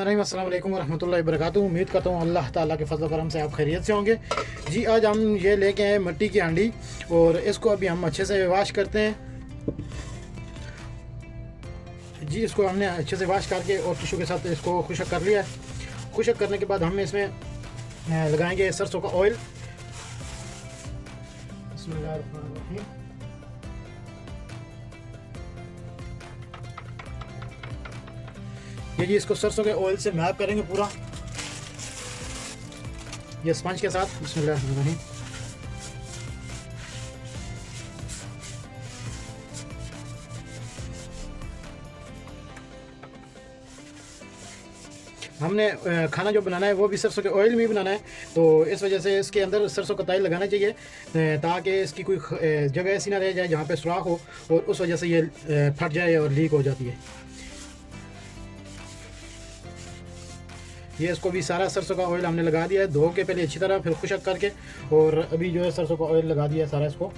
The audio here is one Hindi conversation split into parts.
अस्सलाम वालेकुम रहमतुल्लाहि व बरकातुहू। उम्मीद करता हूँ अल्लाह ताला के फजल करम से आप खैरियत से होंगे। जी आज हम ये लेके आए मिट्टी की हांडी और इसको अभी हम अच्छे से वाश करते हैं। जी इसको हमने अच्छे से वाश करके और टिश्यू के साथ इसको खुशक कर लिया है। खुशक करने के बाद हम इसमें लगाएंगे सरसों का ऑयल। बिस्मिल्लाहिर्रहमानिर्रहीम। ये जी इसको सरसों के ऑयल से मैप करेंगे पूरा ये स्पंज के साथ। बिस्मिल्लाहिर्रहमानिर्रहीम। हमने खाना जो बनाना है वो भी सरसों के ऑयल में ही बनाना है, तो इस वजह से इसके अंदर सरसों का तेल लगाना चाहिए ताकि इसकी कोई जगह ऐसी ना रह जाए जहाँ पे सुराख हो और उस वजह से ये फट जाए और लीक हो जाती है। ये इसको भी सारा सरसों का ऑयल हमने लगा दिया है, धो के पहले अच्छी तरह, फिर खुशक करके, और अभी जो है सरसों का ऑयल लगा दिया है सारा इसको।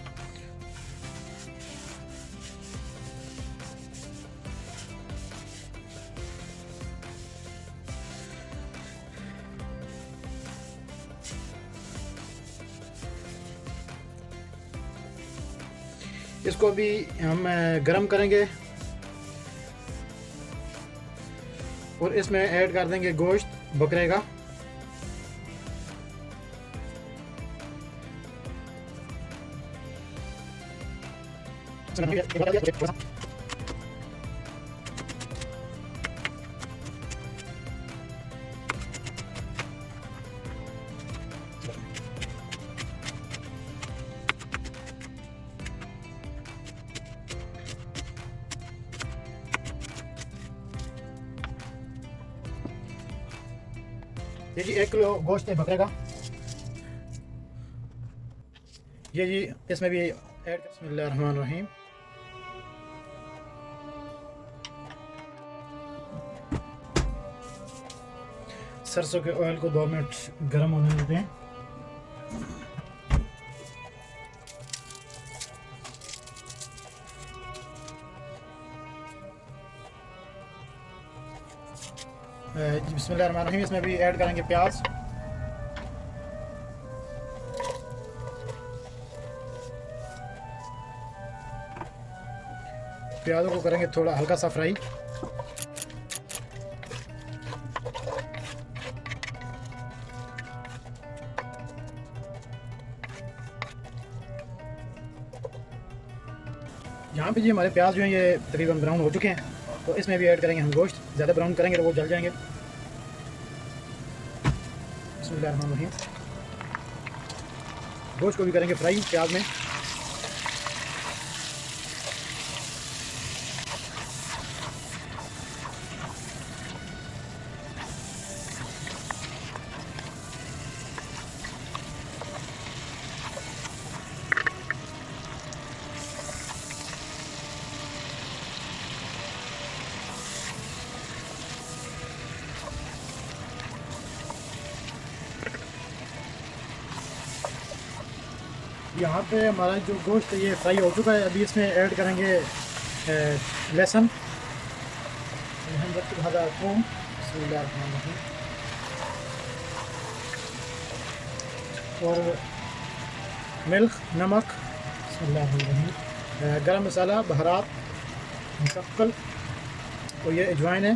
इसको अभी हम गरम करेंगे और इसमें ऐड कर देंगे गोश्त बकरे का। ये जी 1 किलो गोश्त है बकरे का। ये जी इसमें भी ऐड। बिस्मिल्लाहिर्रहमानिर्रहीम। सरसों के ऑयल को 2 मिनट गर्म होने देते हैं। बिस्मिल्लाहिर्रहमानिर्रहीम। इसमें भी ऐड करेंगे प्याज। प्याजों को करेंगे थोड़ा हल्का सा फ्राई। यहाँ पे जी हमारे प्याज जो हैं ये तकरीबन ब्राउन हो चुके हैं, तो इसमें भी ऐड करेंगे हम गोश्त। ज़्यादा ब्राउन करेंगे तो वो जल जाएंगे। बिस्मिल्लाहिर्रहमानिर्रहीम। गोश्त को भी करेंगे फ्राई प्याज में। यहाँ पे हमारा जो गोश्त है ये फ्राई हो चुका है। अभी इसमें ऐड करेंगे लहसुन, थूम, और मिल्क, नमक, गरम मसाला, बहरात, मुशक्कल, और ये अजवाइन है,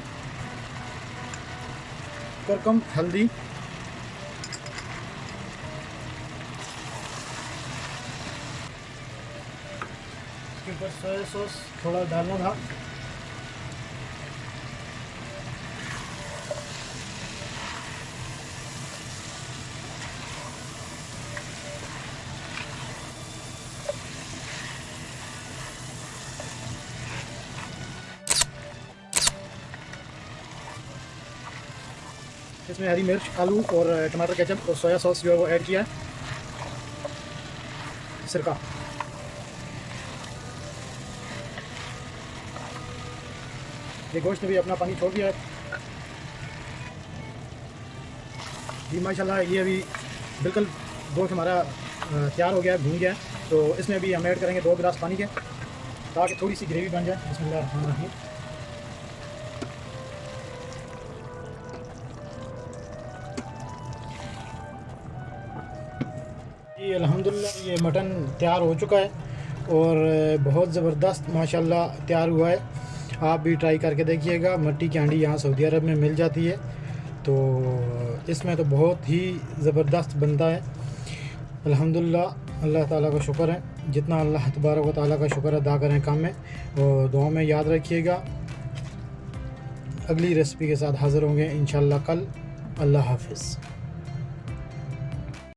कुरकुम, हल्दी, ऊपर सोया सॉस थोड़ा डालना था। इसमें हरी मिर्च, आलू और टमाटर केचप और सोया सॉस जो है वो ऐड किया है। सिरका, ये गोश्त ने भी अपना पानी छोड़ दिया है जी माशाल्लाह। ये अभी बिल्कुल गोश्त हमारा तैयार हो गया है, भून गया है। तो इसमें भी हम ऐड करेंगे 2 गिलास पानी के ताकि थोड़ी सी ग्रेवी बन जाए। बिस्मिल्लाहिर्रहमानिर्रहीम। जी अल्हम्दुलिल्लाह ये मटन तैयार हो चुका है और बहुत ज़बरदस्त माशाल्लाह तैयार हुआ है। आप भी ट्राई करके देखिएगा। मट्टी की हांडी यहाँ सऊदी अरब में मिल जाती है, तो इसमें तो बहुत ही ज़बरदस्त बनता है। अल्हम्दुलिल्लाह अल्लाह ताला का शुक्र है। जितना अल्लाह तबारक व तआला का शुक्र अदा करें काम में, और दुआ में याद रखिएगा। अगली रेसिपी के साथ हाज़िर होंगे इंशाअल्लाह कल। अल्लाह हाफ़िज़।